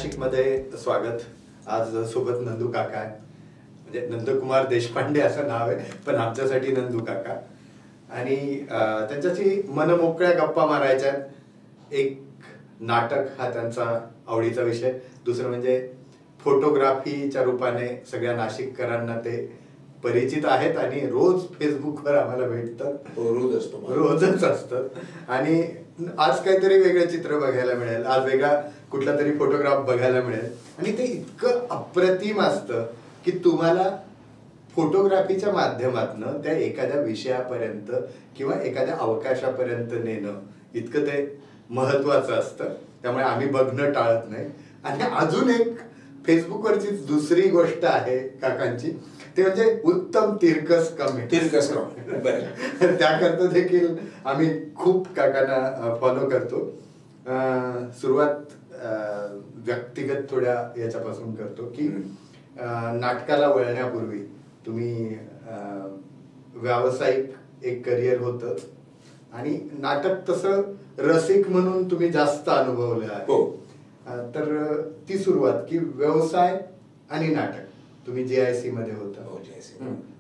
नाशिकमध्ये स्वागत. आज सोबत नंदू काका आहे, म्हणजे नंदकुमार देशपांडे असं नाव आहे पण आमच्यासाठी नंदू काका. आणि त्यांच्याशी मनमोकळ्या गप्पा मारायच्या. एक नाटक हा त्यांचा आवडीचा विषय, दुसरं म्हणजे फोटोग्राफीच्या रूपाने सगळ्या नाशिककरांना ते परिचित आहेत आणि रोज फेसबुकवर आम्हाला भेटतात. रोजच असतं. आणि आज काहीतरी वेगळं चित्र बघायला मिळेल, आज वेगळा कुठला तरी फोटोग्राफ बघायला मिळेल. आणि ते इतकं अप्रतिम असतं की तुम्हाला फोटोग्राफीच्या माध्यमातून त्या एखाद्या विषयापर्यंत किंवा एखाद्या अवकाशापर्यंत नेणं इतकं ते महत्वाचं असतं. त्यामुळे आम्ही बघणं टाळत नाही. आणि अजून एक फेसबुकवरची दुसरी गोष्ट आहे काकांची, ते म्हणजे उत्तम तिरकस कमेंट. त्याकरता देखील आम्ही खूप काकांना फॉलो करतो. सुरुवात व्यक्तिगत थोड्या याच्यापासून करतो की नाटकाला वळण्यापूर्वी तुम्ही व्यावसायिक एक करिअर होतं आणि नाटक तसं रसिक म्हणून तुम्ही जास्त अनुभवलं आहे. तर ती सुरुवात की व्यवसाय आणि नाटक, तुम्ही JIC मध्ये होता.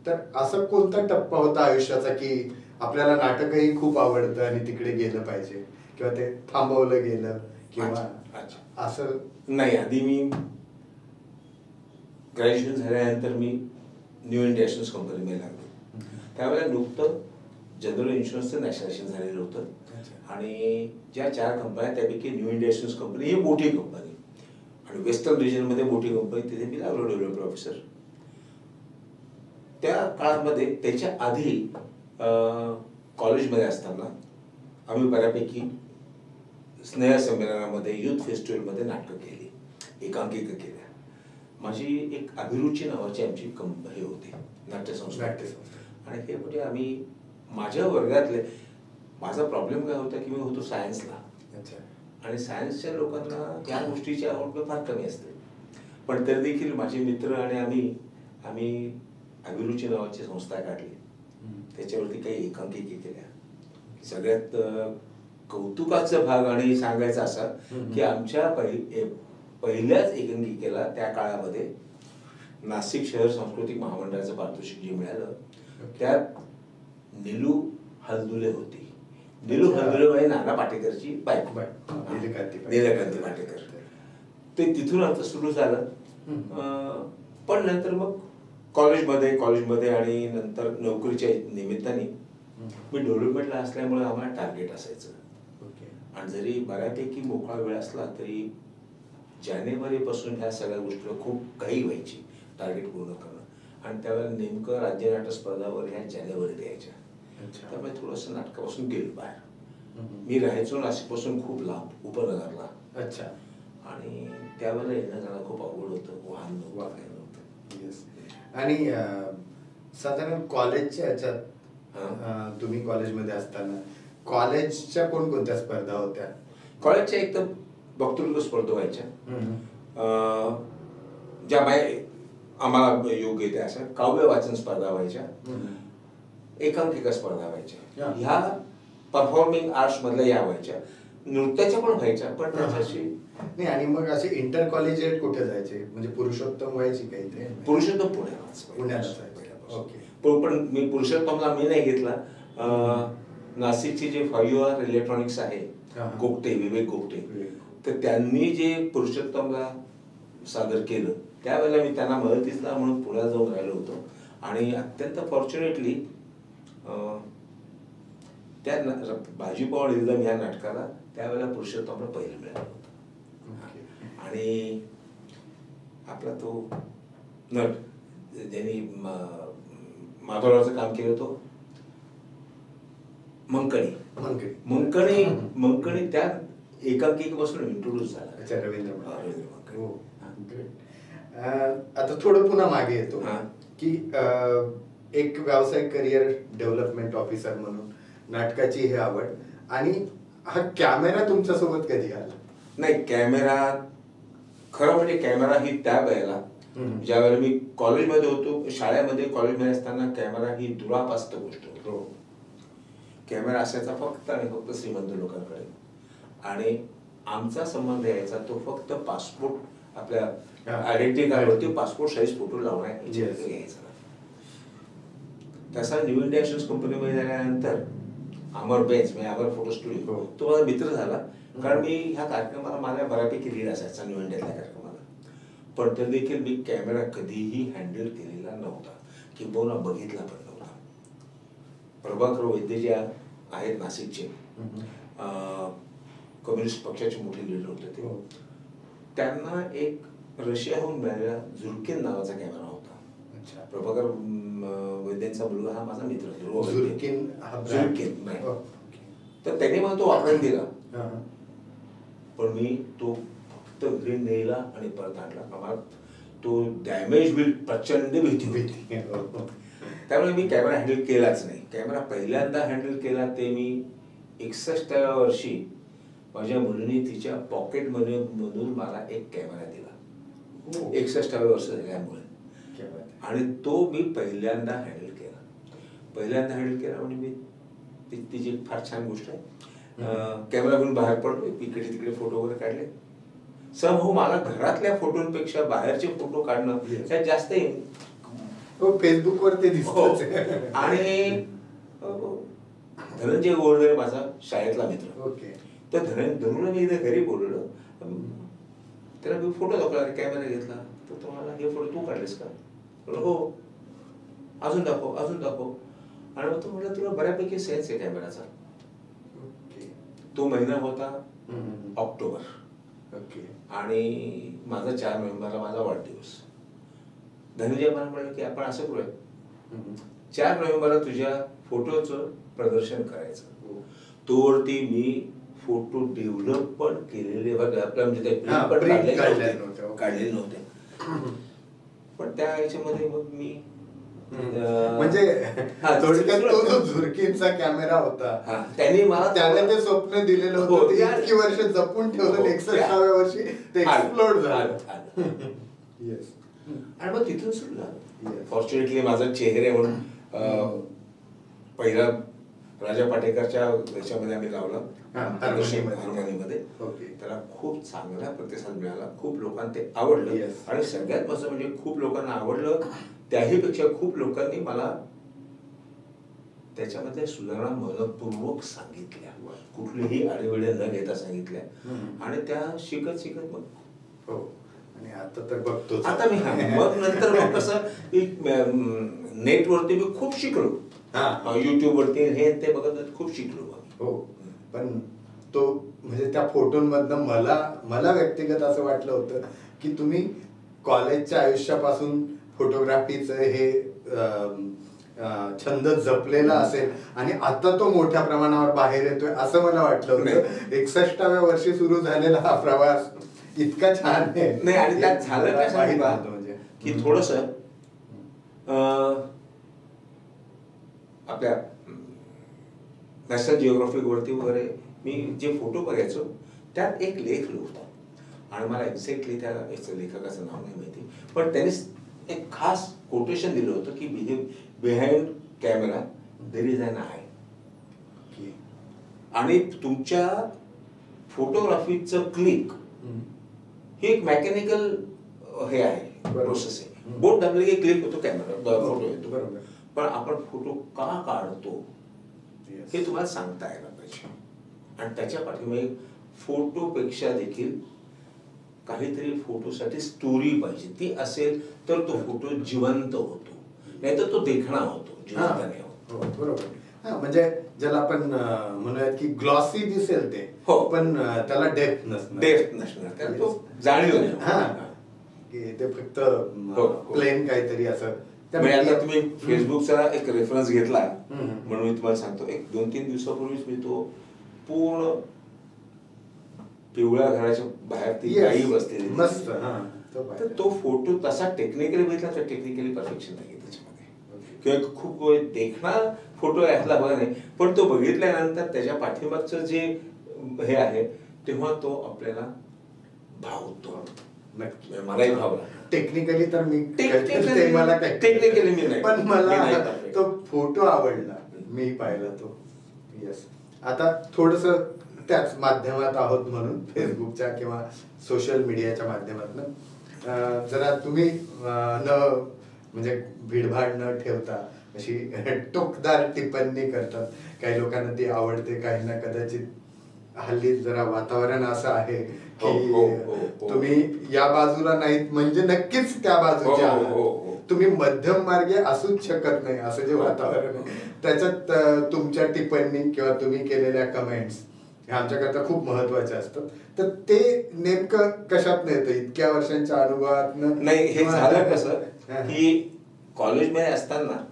तर असं कोणता टप्पा होता आयुष्याचा की आपल्याला नाटकही खूप आवडतं आणि तिकडे गेलं पाहिजे, किंवा ते थांबवलं गेलं किंवा असं? नाही, आधी मी ग्रॅज्युएशन झाल्यानंतर मी न्यू इंडिया इन्शुरन्स कंपनीमध्ये लागलो. त्यावेळेला नुकतं जनरल इन्शुरन्सचं नॅशनलायझेशन झालेलं होतं. आणि ज्या 4 कंपन्या त्यापैकी न्यू इंडिया इन्शुरन्स कंपनी ही मोठी कंपनी आणि वेस्टर्न रिजनमध्ये मोठी कंपनी, तिथे मी लागलो डेव्हलपमेंट ऑफिसर. त्या काळामध्ये त्याच्या आधी कॉलेजमध्ये असताना आम्ही बऱ्यापैकी स्नेह संमेलनामध्ये, युथ फेस्टिवलमध्ये नाटकं केली, एकांकिका केल्या. माझी एक अभिरुची नावाची आमची हे होती, नाट्यसंस्था. आणि हे म्हणजे आम्ही माझ्या वर्गातले, माझा प्रॉब्लेम काय होता की मी होतो सायन्सला आणि सायन्सच्या लोकांना त्या गोष्टीची आवड फार कमी असते. पण तरी देखील माझे मित्र आणि आम्ही अभिरुची नावाची संस्था काढली. त्याच्यावरती काही एकांकिका केल्या. सगळ्यात कौतुकाचा भाग आणि सांगायचा असा की आमच्या पहिल्याच एकांकिकेला त्या काळामध्ये नाशिक शहर सांस्कृतिक महामंडळाचं पारितोषिक जे मिळालं, त्यात नीलू हलदुले होती. नीलू हलदुले म्हणजे नाना पाटेकरची बायको, नीलकांती पाटेकर. ते तिथून आमचं सुरू झालं. पण नंतर मग कॉलेजमध्ये आणि नंतर नोकरीच्या निमित्ताने मी डेव्हलपमेंटला असल्यामुळे आम्हाला टार्गेट असायचं. आणि जरी बऱ्यापैकी मोकळा वेळ असला तरी जानेवारीपासून ह्या सगळ्या गोष्टीला खूप घाई व्हायची, टार्गेट पूर्ण करणं. आणि त्यावेळेला नेमकं राज्य नाट्य स्पर्धावर ह्या जानेवारीत यायच्या. त्यामुळे थोडंसं नाटकापासून गेलो बाहेर. मी राहायचो नाशिकपासून खूप लांब, उपनगरला. आणि त्यावेळेला येणं जाणं खूप अवघड होतं, वाहन नव्हतं. आणि साधारण कॉलेजच्या ह्याच्यात तुम्ही कॉलेजमध्ये असताना कॉलेजच्या कोणकोणत्या स्पर्धा होत्या? कॉलेजच्या एक तर वक्तृत्व स्पर्धा व्हायच्या, ज्या आम्हाला योग्य त्या अशा काव्य वाचन स्पर्धा व्हायच्या, एकांकिका स्पर्धा व्हायच्या, ह्या परफॉर्मिंग आर्ट्स मधल्या या व्हायच्या, नृत्याच्या पण व्हायच्या. पण त्याच्याशी नाही. आणि मग असे इंटर कॉलेजिएट कुठे जायचे, म्हणजे पुरुषोत्तम व्हायची काही? ते पुरुषोत्तम पुण्याला. पण मी पुरुषोत्तमला मी नाही घेतला. नाशिकचे जे 5UR इलेक्ट्रॉनिक्स आहे, गोगटे, विवेक गोगटे, तर त्यांनी जे पुरुषोत्तमला सादर केलं त्यावेळेला मी त्यांना मदतीला म्हणून पुण्यात जाऊन राहिलो होतो. आणि अत्यंत फॉर्च्युनेटली त्या भाजीपाव निलम ह्या नाटकाला त्यावेळेला पुरुषोत्तमला पहिलं मिळालं होतं. आणि आपला तो नट ज्यांनी माधवरावचं काम केलं होतं, मंकणी त्या एकांकिकेपासून इंट्रोड्यूस झाला. रवींद्र. आता थोडं पुन्हा मागे येतो की एक व्यावसायिक करिअर, डेव्हलपमेंट ऑफिसर म्हणून नाटकाची ही आवड, आणि हा कॅमेरा तुमच्या सोबत कधी आला? नाही, कॅमेरा खरं म्हणजे कॅमेरा ही त्या वेळेला ज्या वेळेला मी कॉलेजमध्ये होतो, शाळेमध्ये कॉलेजमध्ये असताना कॅमेरा ही दुरापास्त गोष्ट होती. कॅमेरा असायचा फक्त आणि फक्त श्रीमंत लोकांकडे. आणि आमचा संबंध यायचा तो फक्त पासपोर्ट आपल्या आयडेंटिटी कार्डवरती पासपोर्ट साईज फोटो लावणार घ्यायचा. तसा न्यू इंडिया ॲक्शन्स कंपनीमध्ये झाल्यानंतर अमर बेंच म्हणजे अमर फोटो स्टुडिओ तो माझा मित्र झाला. कारण मी ह्या कार्यक्रमाला माझ्या बऱ्यापैकी लीड असायचा न्यू इंडियातल्या कार्यक्रमाला. पण तर देखील मी कॅमेरा कधीही हँडल केलेला नव्हता किंवा बघितला पण नव्हता. प्रभाकर वैद्य जे आहेत नाशिकचे कम्युनिस्ट पक्षाचे मोठे लीडर होते ते, त्यांना एक रशियाहून मिळालेला झुर्किन नावाचा कॅमेरा होता. प्रभाकर वैद्यांचा मुलगा हा माझा मित्र झुर्किन. तर त्याने मला तो वापरायला दिला. पण मी तो फक्त घरी नेला आणि परत आणला. आम्हाला तो डॅमेज होईल प्रचंड भीती होती. त्यामुळे मी कॅमेरा हँडल केलाच नाही. कॅमेरा पहिल्यांदा हँडल केला ते मी 61व्या वर्षी माझ्या मुलीने तिच्या पॉकेटमध्ये मधून मला एक कॅमेरा दिला. 61व्या वर्ष झाल्यामुळे. आणि तो मी पहिल्यांदा हँडल केला. म्हणजे मी तिची एक फार छान गोष्ट आहे. कॅमेरा घेऊन बाहेर पडलो, इकडे तिकडे फोटो वगैरे काढले. समूह मला घरातल्या फोटोंपेक्षा बाहेरचे फोटो काढणं त्यात जास्त फेसबुक वर ते दिसत. आणि धनंजय गोरधे माझा शाळेतला मित्र. तर धनुला मी इथे घरी बोलवलं. त्याला मी फोटो दाखवला, कॅमेरा घेतला. तर तो मला हे फोटो तू काढलेस का? हो. अजून दाखव. आणि मग तो म्हटलं तुला बऱ्यापैकी सेन्स आहे कॅमेराचा. तो महिना होता ऑक्टोबर. आणि माझा 4 नोव्हेंबरला माझा वाढदिवस. धनंजय मला म्हटलं की आपण असं करूया, 4 नोव्हेंबरला तुझ्या फोटोचं प्रदर्शन करायचं. तोवरती मी फोटो डेव्हलप पण केलेले म्हणजे काढलेले नव्हते. पण त्या ह्याच्यामध्ये मग मी म्हणजे थोडक्यात तो जो झुर्किनचा कॅमेरा होता त्यांनी मला त्याला ते स्वप्न दिलेलं होतं. इतकी वर्ष जपून ठेवलं. 61व्या वर्षी ते एक्सप्लोड झालं. आणि मग तिथून सुरू झालं. फॉर्च्युनेटली माझा चेहरे म्हणून पहिला राजा पाटेकरच्या याच्यामध्ये आम्ही लावलं मध्ये. त्याला खूप चांगला प्रतिसाद मिळाला. खूप लोकांना ते आवडलं. आणि सगळ्यात महत्त्वाचं म्हणजे खूप लोकांना आवडलं. त्याही पेक्षा खूप लोकांनी मला त्याच्यामधल्या सुधारणा मनपूर्वक सांगितल्या, कुठलीही आडेवेळे न घेता सांगितल्या. आणि त्या शिकत मग आणि आता तर बघतो. आता मी मग नंतर मग कसं नेटवरती मी खूप शिकलो. युट्यूब वरती हे ते बघत खूप शिकलो. पण तो म्हणजे त्या फोटोंमधनं मला व्यक्तिगत असं वाटलं होतं की तुम्ही कॉलेजच्या आयुष्यापासून फोटोग्राफीचं हे छंद जपलेला असेल आणि आता तो मोठ्या प्रमाणावर बाहेर येतोय असं मला वाटलं होतं. 61व्या वर्षी सुरू झालेला हा प्रवास इतका छान आहे. नाही आणि त्यात झालं काय सांगू का म्हणजे की थोडस आपल्या नॅशनल जिओग्राफिक वरती वगैरे मी जे फोटो बघायचो त्यात एक लेख होता. आणि मला एक्झॅक्टली त्या लेखकाचं नाव नाही माहिती. पण त्यांनी एक खास कोटेशन दिलं होतं की behind camera there is an eye. आणि तुमच्या फोटोग्राफीचं क्लिक हे एक मेकॅनिकल हे आहे, प्रोसेस आहे. बोट दाबले की क्लिक होतो, कॅमेरा फोटो येतो. पण आपण फोटो का काढतो हे तुम्हाला सांगता यायला पाहिजे. आणि त्याच्या पाठीमागे फोटोपेक्षा देखील काहीतरी फोटोसाठी स्टोरी पाहिजे. ती असेल तर तो फोटो जिवंत होतो, नाहीतर तो देखणा होतो, जिवंत नाही होतो. बरोबर. म्हणजे ज्याला आपण म्हणूयात की ग्लॉसी दिसेल ते, पण त्याला डेप्थ नसणार, त्याला तो जाणीव की ते फक्त प्लेन काहीतरी असं. आता तुम्ही फेसबुकचा एक रेफरन्स घेतला म्हणून मी तुम्हाला सांगतो. एक 2-3 दिवसापूर्वीच मी तो पूर्ण पिवळ्या घराच्या बाहेर ती गाई बसलेली मस्त, तर तो फोटो तसा टेक्निकली बघितला तर टेक्निकली परफेक्शन नाही त्याच्यामध्ये, किंवा खूप देखणार फोटो यातला बघा नाही. पण तो बघितल्यानंतर त्याच्या पाठीमागचं जे हे आहे तेव्हा तो आपल्याला भावतो. मलाही भावला. टेक्निकली तर मी टेक्निकली मी नाही, पण मला तो फोटो आवडला, मी पाहिला तो. येस. आता थोडस त्याच माध्यमात आहोत म्हणून फेसबुकच्या किंवा सोशल मीडियाच्या माध्यमातून जरा तुम्ही म्हणजे भीडभाड न ठेवता अशी टोकदार टिप्पणी करतात. काही लोकांना ती आवडते, काहींना कदाचित हल्ली जरा वातावरण असं आहे की तुम्ही या बाजूला नाहीत म्हणजे नक्कीच त्या बाजूचे आहात, तुम्ही मध्यम मार्गे असूच शकत नाही असं जे वातावरण आहे त्याच्यात तुमच्या टिप्पणी किंवा तुम्ही केलेल्या कमेंट्स हे आमच्याकरता खूप महत्वाचे असतात. तर ते नेमकं कशात येतं इतक्या वर्षांच्या अनुभवात? नाही, हे झालं कसं की कॉलेजमध्ये असताना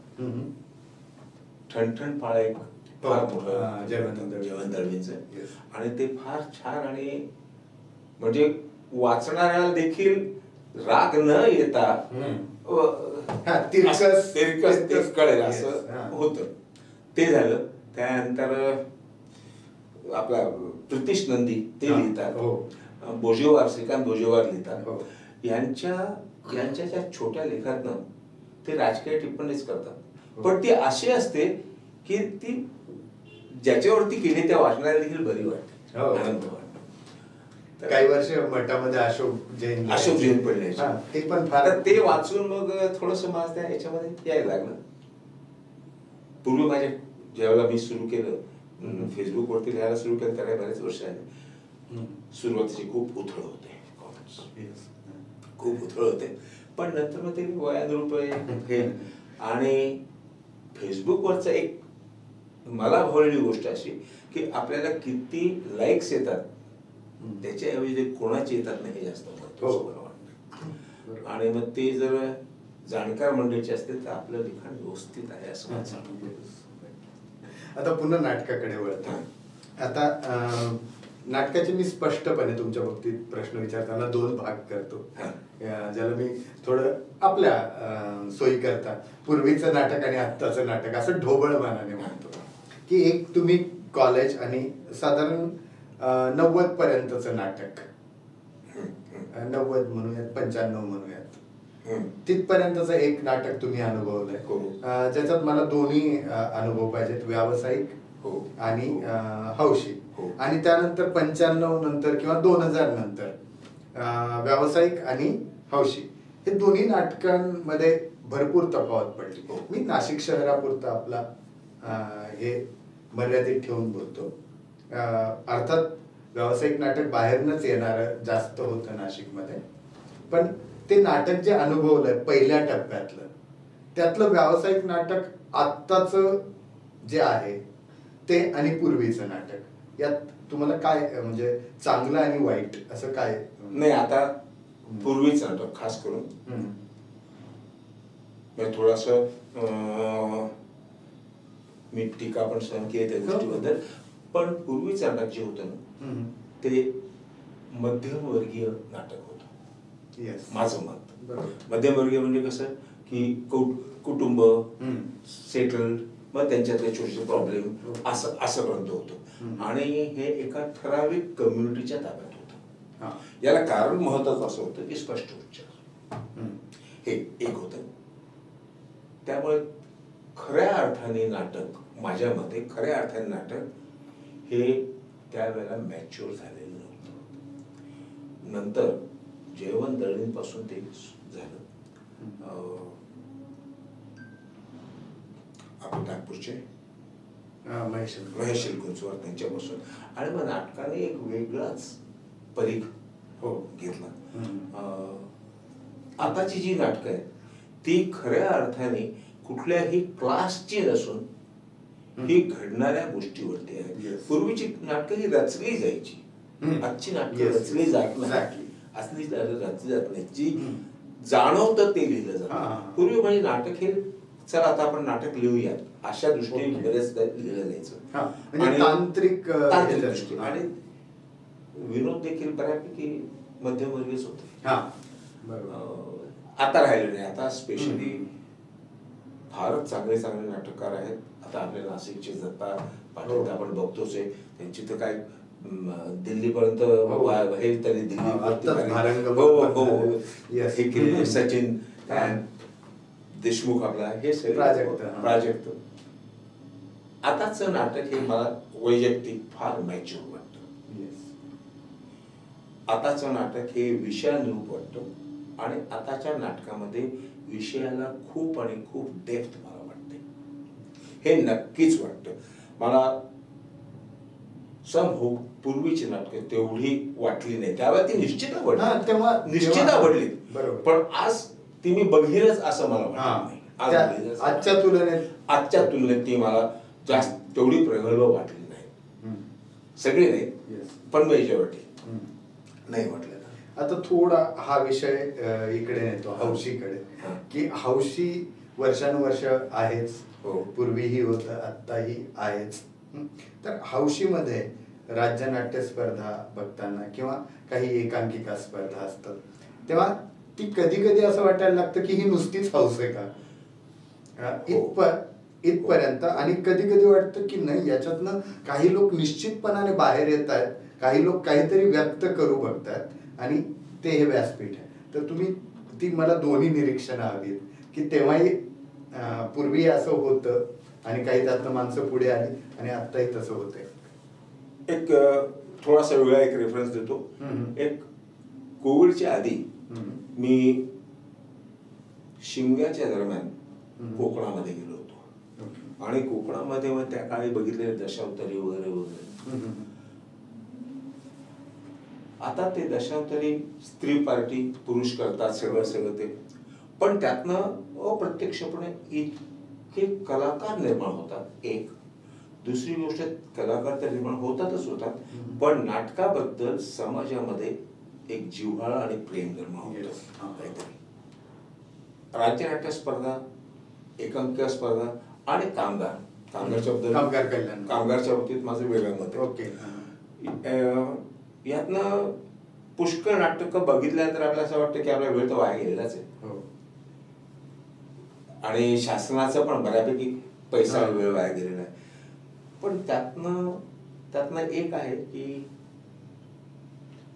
ठणठण फाळ एक फार मोठं जेवण दळवींचं, आणि ते फार छान आणि म्हणजे वाचणाऱ्याला देखील राग न येता तिरकस कळेल असं होतं. ते झालं. त्यानंतर आपला प्रितिश नंदी ते लिहितात, बोजेवार, श्रीकांत बोजेवार लिहितात. यांच्या ज्या छोट्या लेखातनं ते राजकीय टिप्पणीच करतात, पण ती अशी असते की ती ज्याच्यावरती केली त्या वाचनाला देखील बरी वाटते, आनंद वाटतो. काही वर्ष मठामध्ये अशोक जैन पडले, ते पण फार ते वाचून मग थोडस माझ त्या याच्यामध्ये यायला लागलं. पूर्वी माझ्या ज्यावेळेला मी सुरू केलं फेसबुक वरती लिहायला सुरू केलं त्याला बरेच वर्ष आले. सुरुवातीचे खूप उथळ होते कॉमेंट्स, खूप उथळ होते, पण नंतर मग ते वयानुरूप आणि फेसबुकवरचं एक मला भावलेली गोष्ट अशी की आपल्याला किती लाईक्स येतात त्याच्याऐवजी कोणाचे येतात नाही हे जास्त महत्त्वाचं मला वाटतं. आणि मग ते जर जाणकार मंडळीचे असतील तर आपलं लिखाण व्यवस्थित आहे असं मला सांगतो. आता पुन्हा नाटकाकडे वळतो. आता नाटकाचे मी स्पष्टपणे तुमच्या बाबतीत प्रश्न विचारताना दोन भाग करतो, ज्याला मी थोडं आपल्या सोयी करता पूर्वीचं नाटक आणि आत्ताचं नाटक असं ढोबळमानाने म्हणतो. की एक तुम्ही कॉलेज आणि साधारण 90 पर्यंतचं नाटक, 90 म्हणूयात 95 म्हणूयात, तिथपर्यंतचं एक नाटक तुम्ही अनुभवलंय, ज्याच्यात मला दोन्ही अनुभव पाहिजेत, व्यावसायिक आणि हौशी. आणि त्यानंतर 95 नंतर किंवा 2000 नंतर व्यावसायिक आणि हौशी हे दोन्ही नाटकांमध्ये भरपूर तफावत पडली. मी नाशिक शहरापुरता आपला हे मर्यादित ठेवून बोलतो. अर्थात व्यावसायिक नाटक बाहेरनच येणारं जास्त होतं नाशिकमध्ये, पण ते नाटक जे अनुभवलंय पहिल्या टप्प्यातलं त्यातलं व्यावसायिक नाटक आत्ताच जे आहे ते आणि पूर्वीचं नाटक यात तुम्हाला काय म्हणजे चांगलं आणि वाईट असं काय? नाही, आता पूर्वीचं नाटक खास करून थोडस मी टीका पण सहन केली त्या गोष्टीबद्दल, पण पूर्वीचं नाटक जे होतं ना ते मध्यमवर्गीय नाटक होतं. माझं मत मध्यमवर्गीय म्हणजे कसं की कुटुंब सेटल, मग त्यांच्यातले छोटे प्रॉब्लेम असं पर्यंत होतं, आणि हे एका ठराविक कम्युनिटीच्या ताब्यात होतं. याला कारण महत्वाचं असं होतं की स्पष्ट उच्चार हे एक होतं. त्यामुळे खऱ्या अर्थाने नाटक, माझ्या मते खऱ्या अर्थाने नाटक हे त्यावेळेला मॅच्युअर झालेलं नव्हतं. नंतर जेवण दळवींपासून ते झालं, आपले नागपूरचे महेश गुंजवार त्यांच्यापासून, आणि मग नाटकाने एक वेगळाच परीघ घेतला. आताची जी नाटकं आहेत ती खऱ्या अर्थाने कुठल्याही क्लासची नसून ही घडणाऱ्या गोष्टीवरती आहे. पूर्वीची नाटकं ही रचली जायची, आजची नाटकं रचली जात नाही, असली रचली जात नाही, जी जाणवतं ते लिहिलं जातं. पूर्वी म्हणजे नाटक हे चला आता आपण नाटक लिहूया अशा दृष्टीने बरेच लिहिलं जायचं, आणि तांत्रिक दृष्टी, आणि विनोद देखील बऱ्यापैकी मध्यमवर्गीयच होते. आता राहिले नाही. आता स्पेशली फारच चांगले चांगले नाटककार आहेत. आता आपल्या नाशिकचे दत्ता पाटील आपण बघतोच आहे, त्यांची तर काय दिल्लीपर्यंत हे तरी दिल्ली सचिन देशमुख आपला हे सगळे प्राजक्त. आताच नाटक हे मला वैयक्तिक फार मॅच्युअर वाटतं. आताचं नाटक हे विषयानुरूप वाटतं आणि आताच्या नाटकामध्ये विषयाला खूप आणि खूप डेप्थ मला वाटते, हे नक्कीच वाटतं मला. सम हो पूर्वीची नाटकं तेवढी वाटली नाही, त्यावेळेला ती निश्चित आवडली, पण आज ती मी बघीलच असं मला वाटत नाही. आजच्या तुलनेत ती मला जास्त तेवढी प्रगल्भ वाटली नाही, सगळी नाही पण मेजॉरिटी नाही वाटलं. आता थोडा हा विषय इकडे नेतो हौशीकडे, की हौशी वर्षानुवर्ष आहेच, पूर्वीही होत आत्ताही आहेच. तर हौशीमध्ये राज्य नाट्य स्पर्धा बघताना किंवा काही एकांकिका स्पर्धा असतात तेव्हा ती कधी कधी असं वाटायला लागतं की ही नुसतीच हौस आहे का इथपर्यंत, आणि कधी कधी वाटतं की नाही याच्यातनं काही लोक निश्चितपणाने बाहेर येत आहेत, काही लोक काहीतरी व्यक्त करू बघतात आणि ते हे व्यासपीठ आहे. तर तुम्ही ती मला दोन्ही निरीक्षणं हवीत की तेव्हाही पूर्वी असं होतं आणि काही त्यातनं माणसं पुढे आली आणि आत्ताही तसं होतंय. एक थोडासा वेगळा एक रेफरन्स देतो. एक कोविडच्या आधी मी शिमग्याच्या दरम्यान कोकणामध्ये गेलो होतो आणि कोकणामध्ये मग त्या काळी बघितलेले दशावतारी वगैरे वगैरे. आता ते दशावतारी स्त्री पार्टी पुरुष करतात सगळं ते, पण त्यातनं अप्रत्यक्षपणे इतके कलाकार निर्माण होतात. एक दुसरी गोष्ट, कलाकार तर निर्माण होतातच होतात, पण नाटकाबद्दल समाजामध्ये एक जिव्हाळा आणि प्रेम निर्माण होतं काहीतरी. राज्य नाट्य स्पर्धा, एकांकिका स्पर्धा आणि कामगारच्या बद्दल कामगारच्या बाबतीत माझं वेगळं मत आहे. यातनं पुष्कळ नाटकं बघितल्यानंतर आपल्याला असं वाटतं की आपला वेळ तर वाया गेलेलाच आहे आणि शासनाचा पण बऱ्यापैकी पैसा वेळ वाया गेलेला आहे. पण त्यातनं एक आहे की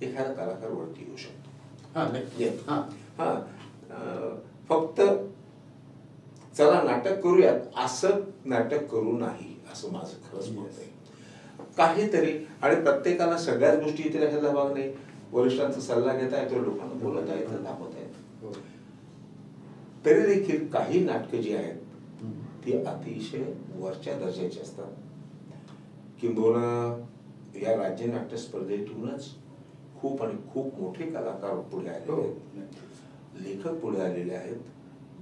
एखादा कलाकार वरती येऊ शकतो. फक्त चला नाटक करूयात असं नाटक करू नाही, असं माझं खरंच मत आहे. काहीतरी, आणि प्रत्येकाला सगळ्याच गोष्टी इथे लक्षात भाग नाही. वरिष्ठांचा सल्ला घेता येतो, लोकांना बोलता येतं, दाखवता येतं. तरी देखील काही नाटकं जी आहेत ती अतिशय वरच्या दर्जाची असतात. किंबहुना या राज्य नाट्य स्पर्धेतूनच खूप आणि खूप मोठे कलाकार पुढे आलेले आहेत, लेखक पुढे आलेले आहेत,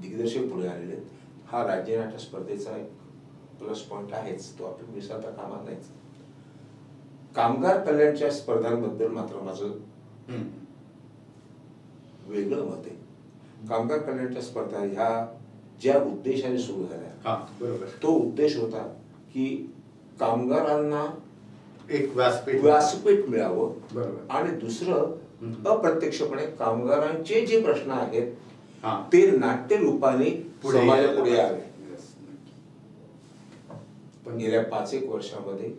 दिग्दर्शक पुढे आलेले आहेत. हा राज्य नाट्य स्पर्धेचा एक प्लस पॉइंट आहेच, तो आपण विसरता कामा नाहीच. कामगार कल्याणच्या स्पर्धांबद्दल मात्र माझं वेगळं मत आहे. कामगार कल्याणच्या स्पर्धा ह्या ज्या उद्देशाने सुरू झाल्या, तो उद्देश होता की कामगारांना एक व्यासपीठ मिळावं, आणि दुसरं अप्रत्यक्षपणे कामगारांचे जे प्रश्न आहेत ते नाट्य रूपाने समाजापुढे यावे. पण गेल्या 5-1 वर्षामध्ये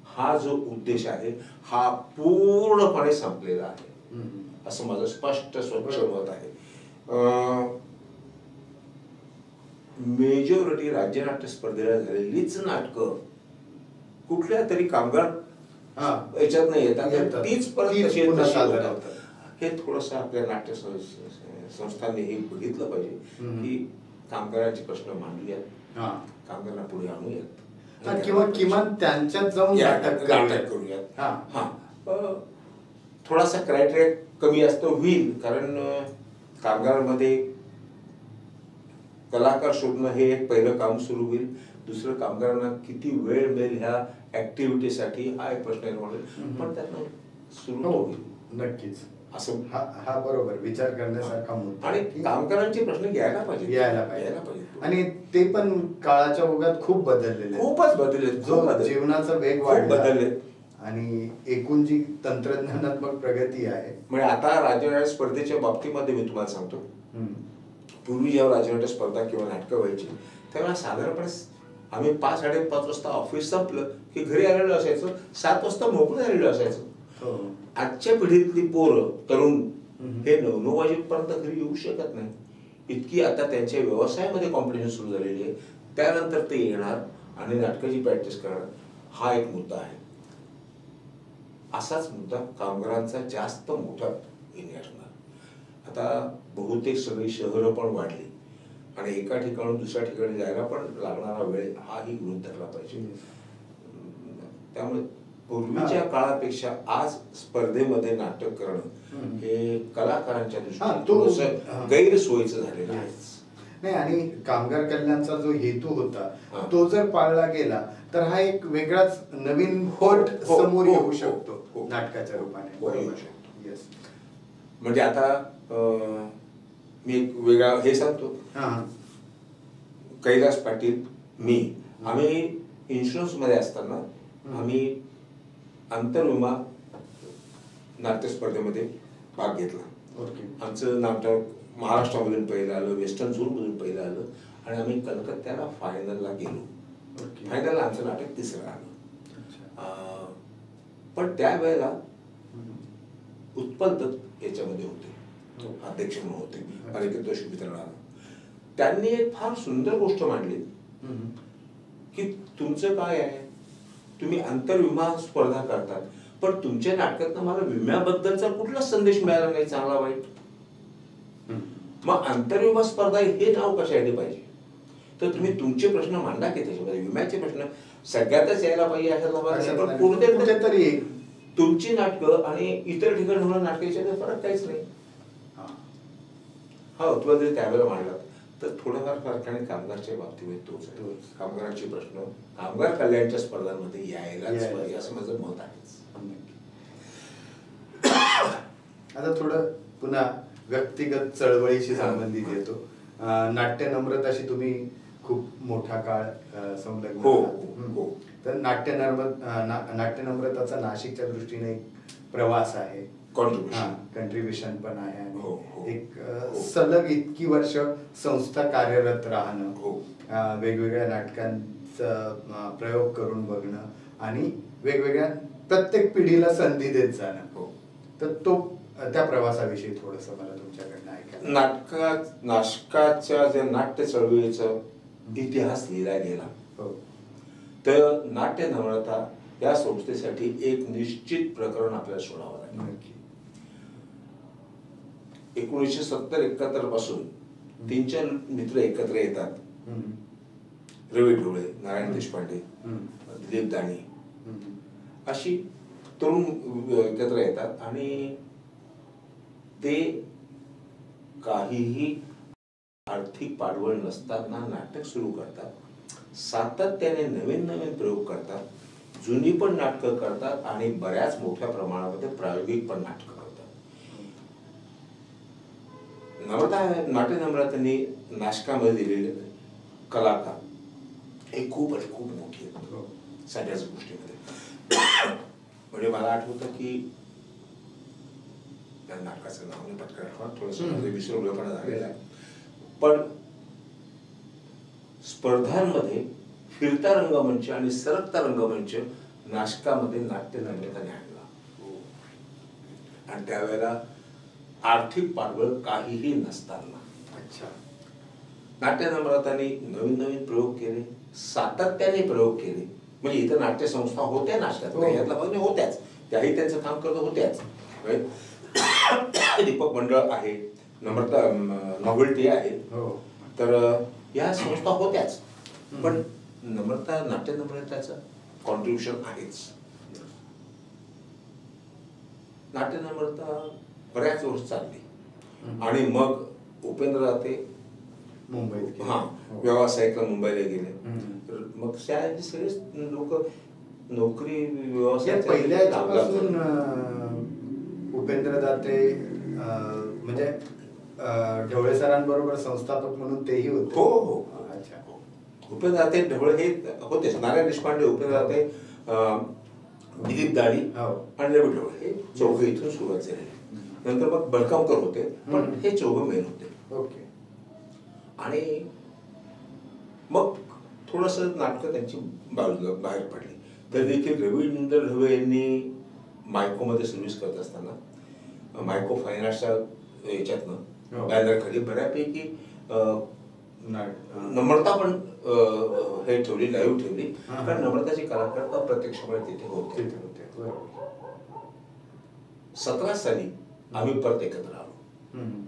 हा जो उद्देश आहे हा पूर्णपणे संपलेला आहे, असं माझं स्पष्ट स्वच्छ मत आहे. मेजॉरिटी राज्य नाट्य स्पर्धेला झालेलीच नाटकं कुठल्या तरी कामगार याच्यात नाही येतात, तीच परत हे थोडस आपल्या नाट्य संस्थांनी हे बघितलं पाहिजे की कामगारांचे प्रश्न मांडूयात, कामगारांना पुढे आणूयात, किंवा किमान त्यांच्यात जाऊन नाटक करूयात. थोडासा क्रायटेरिया कमी असतो होईल, कारण कामगारांमध्ये कलाकार शोधणं हे एक पहिलं काम सुरू होईल. दुसरं, कामगारांना किती वेळ मिळेल ह्या ऍक्टिव्हिटीसाठी हा एक प्रश्न निर्माण होईल, पण त्यातनं सुरू होईल नक्कीच. असं हा बरोबर विचार करण्यासारखा मुद्दा. आणि कामगारांचे प्रश्न घ्यायला पाहिजे. आणि ते पण काळाच्या ओघात खूप बदललेले, खूपच बदलले. जो जीवनाचा वेग बदलले आणि एकूण जी तंत्रज्ञानात्मक प्रगती आहे. म्हणजे आता राज्यनाट्य स्पर्धेच्या बाबतीमध्ये मी तुम्हाला सांगतो, पूर्वी जेव्हा राज्यनाट्य स्पर्धा किंवा नाटकं व्हायची तेव्हा साधारणपणे आम्ही 5-5:30 वाजता ऑफिस संपलं की घरी आलेलो असायचो, 7 वाजता मोकळं झालेलो असायचो. आजच्या पिढीतली पोरं तरुण हे 9 वाजेपर्यंत घरी येऊ शकत नाही. इतकी आता त्यांच्या व्यवसायामध्ये कॉम्पिटिशन सुरू झालेली आहे. त्यानंतर ते येणार आणि नाटकाची प्रॅक्टिस करणार. हा एक मुद्दा आहे. असाच मुद्दा कामगारांचा जास्त मोठा घेणे असणार. आता बहुतेक सगळी शहरं पण वाढली आणि एका ठिकाणून दुसऱ्या ठिकाणी जायला पण लागणारा वेळ हाही गृहीत धरला पाहिजे. त्यामुळे पूर्वीच्या काळापेक्षा आज स्पर्धेमध्ये नाटक करणं हे कलाकारांच्या दृष्टीने गैरसोयीचं झालेलं आहे. नाही, आणि कामगार कल्याणचा जो हेतू होता तो जर पाळला गेला तर हा एक वेगळाच नवीन पट समोर येऊ शकतो नाटकाच्या रूपाने. येस. म्हणजे आता मी एक वेगळा हे सांगतो. कैलास पाटील, मी, आम्ही इन्शुरन्स मध्ये असताना आम्ही आंतरविमा नाट्य स्पर्धेमध्ये भाग घेतला. आमचं नाटक महाराष्ट्रामधून पहिलं आलं, वेस्टर्न झोन मधून पहिलं आलं आणि आम्ही कलकत्त्याला फायनलला गेलो. फायनलला आमचं नाटक तिसरं आलं. पण त्यावेळेला उत्पल दत्त याच्यामध्ये होते, अध्यक्ष म्हणून होते, पालिकेत वितरणाला. त्यांनी एक फार सुंदर गोष्ट मांडली की तुमचं काय आहे, तुम्ही आंतरविमा स्पर्धा करतात पण तुमच्या नाटकातनं मला विम्याबद्दलचा कुठलाच संदेश मिळाला नाही, चांगला वाईट. मग आंतरविमा स्पर्धा हे नाव कशासाठी पाहिजे? तर तुम्ही तुमचे प्रश्न मांडा की त्याच्यामध्ये विम्याचे प्रश्न सगळ्यातच यायला पाहिजे अशा पण कुठेतरी तुमची नाटकं आणि इतर ठिकाणी होणाऱ्या नाटकाच्या फरक काहीच नाही. हा तुला जरी त्यावेळेला मांडला तर थोडंफार फरकाने कामगारच्या बाबतीमध्ये तोच आहे. कामगारांचे प्रश्न कामगार कल्याणच्या स्पर्धांमध्ये यायलाच पाहिजे असं माझं मत आहे. आता थोडं पुन्हा व्यक्तिगत चळवळीशी संबंधित येतो. नाट्य नम्रताशी तुम्ही खूप मोठा काळ संलग्न आहात. तर नाट्य नम्रताचा नाशिकच्या दृष्टीने एक प्रवास आहे, कंट्रीब्युशन पण आहे आणि एक सलग इतकी वर्ष संस्था कार्यरत राहणं, वेगवेगळ्या नाटकांचा प्रयोग करून बघणं आणि वेगवेगळ्या प्रत्येक पिढीला संधी देत जाणं. तर तो त्या प्रवासाविषयी थोडस मला तुमच्याकडनं ऐकायला. नाटकाच्या जे नाट्य चळवळीचा इतिहास लिहिला गेला तर नाट्य नम्रता या संस्थेसाठी एक निश्चित प्रकरण आपल्याला सोडावं लागेल. 1970-71 पासून 3-4 मित्र एकत्र येतात. रवी ढोळे, नारायण देशपांडे, दिलीप दाणी अशी तरुण एकत्र येतात आणि ते काहीही आर्थिक पाठबळ नसताना नाटक सुरू करतात. सातत्याने नवीन नवीन प्रयोग करतात, जुनी पण नाटकं करतात आणि बऱ्याच मोठ्या प्रमाणामध्ये प्रायोगिक पण नाटकं करतात. नाट्य नम्रतांनी नाटकामध्ये दिलेले कलाकार हे खूप मोठी आहेत सगळ्याच गोष्टीमध्ये. म्हणजे मला आठवतं की त्या नाटकाचं नाव नाही पटकन थोडंसं विसरवलंपणा झालेला आहे, पण स्पर्धांमध्ये फिरता रंगमंच आणि सरकता रंगमंच नाटकामध्ये नाट्य नम्रताने आणला. आणि त्यावेळेला आर्थिक पाठबळ काहीही नसताना नाट्य नम्रताने नवीन नवीन प्रयोग केले, सातत्याने प्रयोग केले. म्हणजे इथं नाट्य संस्था होत्या नाटकात, यातला होत्याच, त्याही त्यांचं काम करत होत्याच. दीपक मंडळ आहे, नम्रता नॉव्हेल्टी आहे, तर या संस्था होत्याच. पण नाट्य नम्रताचं कॉन्ट्रीब्युशन आहेच. नाट्य नम्रता बऱ्याच वर्ष चालली आणि मग उपेंद्र दाते मुंबईत व्यावसायिकला मुंबईला गेले. मग सगळे लोक नोकरी व्यवसाय पहिल्यापासून उपेंद्र दाते म्हणजे ढवळे सरांबरोबर संस्थापक म्हणून तेही होते. हो. अच्छा. उपेंद्र दाते ढवळे हे होतेच. नारायण देशपांडे, उपेंद्र दाते, दिलीप दाणी आणि रवी ढवळे हे चौघे इथून सुरुवात झाली. नंतर मग बडकामकर होते, पण हे चौघं मेन होते. ओके. आणि मग थोडस नाटकं त्यांची बाहेर पडली. तर देखील रवींद्र ढवळे यांनी मायकोमध्ये सर्व्हिस करत असताना मायको फायनान्सच्या याच्यातनं बॅनर खाली बऱ्यापैकी नम्रता पण हे ठेवली, लाईव्ह ठेवली. कारण नम्रताची कलाकार अप्रत्यक्षपणे तिथे होते. 17 साली आम्ही परत एकत्र आलो. हम्म.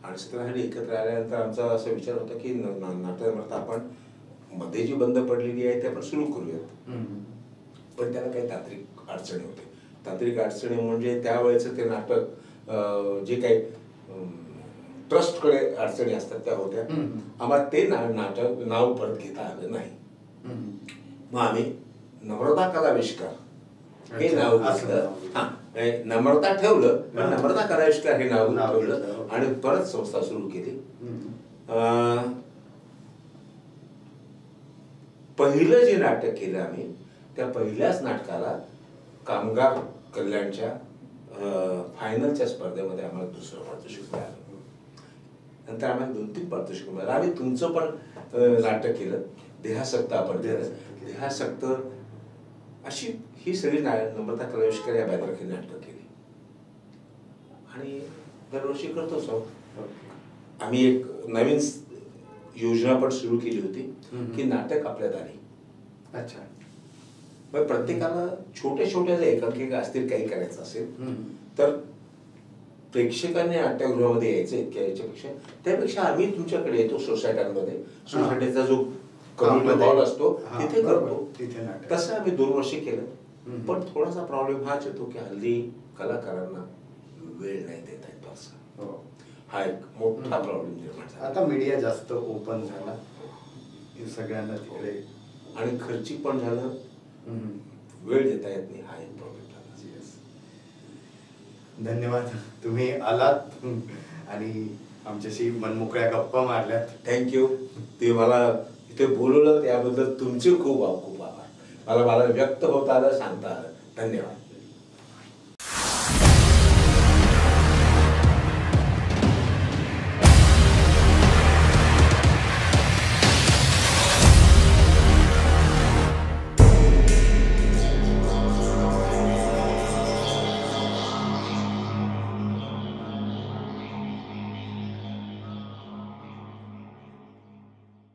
आणि 17 साली एकत्र आल्यानंतर आमचा असा विचार होता की नाट्य आपण मध्ये जी बंद पडलेली आहे ते आपण सुरू करूयात. हम्म. पण त्याला काही तांत्रिक अडचणी होते. तांत्रिक अडचणी म्हणजे त्यावेळेचं ते नाटक जे काही ट्रस्टकडे अडचणी असतात त्या होत्या. आम्हाला ते नाटक नाव परत घेता आलं नाही. मग आम्ही नम्रता कलाविष्कार हे नाव घेतलं. हा, नम्रता ठेवलं पण नम्रता कलाविष्कार हे नाव ठेवलं आणि परत संस्था सुरू केली. पहिलं जे नाटक केलं आम्ही त्या पहिल्याच नाटकाला कामगार कल्याणच्या फायनलच्या स्पर्धेमध्ये आम्हाला दुसरं पारितोषिक मिळालं. नंतर आम्हाला 2-3 पारितोषिक मिळालं. आम्ही तुमचं पण नाटक केलं, देहासक्त आपण केलं. देहासक्त अशी ही सगळी नम्रता कलाविष्कर या बॅनरखाली नाटकं केली आणि दरवर्षी करतोच आहोत. आम्ही एक नवीन योजना पण सुरू केली होती की नाटक आपल्या दारी. अच्छा. मग प्रत्येकाला छोट्या छोट्या जर एकांकिका असतील काही करायचं असेल तर प्रेक्षकांनी नाट्यगृहामध्ये यायचं इतक्या याच्यापेक्षा त्यापेक्षा आम्ही तुमच्याकडे येतो सोसायट्यांमध्ये. सोसायटीचा जो कम्युनिटी हॉल असतो तिथे करतो. तसं आम्ही 2 वर्षे केलं. पण थोडासा प्रॉब्लेम हाच येतो की हल्ली कलाकारांना वेळ नाही देता येतो. असं हा एक मोठा प्रॉब्लेम निर्माण झाला. आता मीडिया जास्त ओपन झाला सगळ्यांना तिकडे आणि खर्चिक पण झालं, वेळ देता येत नाही, हा एक प्रॉब्लेम झाला. धन्यवाद, तुम्ही आलात आणि आमच्याशी मनमोकळ्या गप्पा मारल्यात. थँक्यू. ते मला इथे बोलवलं त्याबद्दल तुमचे खूप खूप आभार. मला व्यक्त होता आलं, सांगता आलं. धन्यवाद.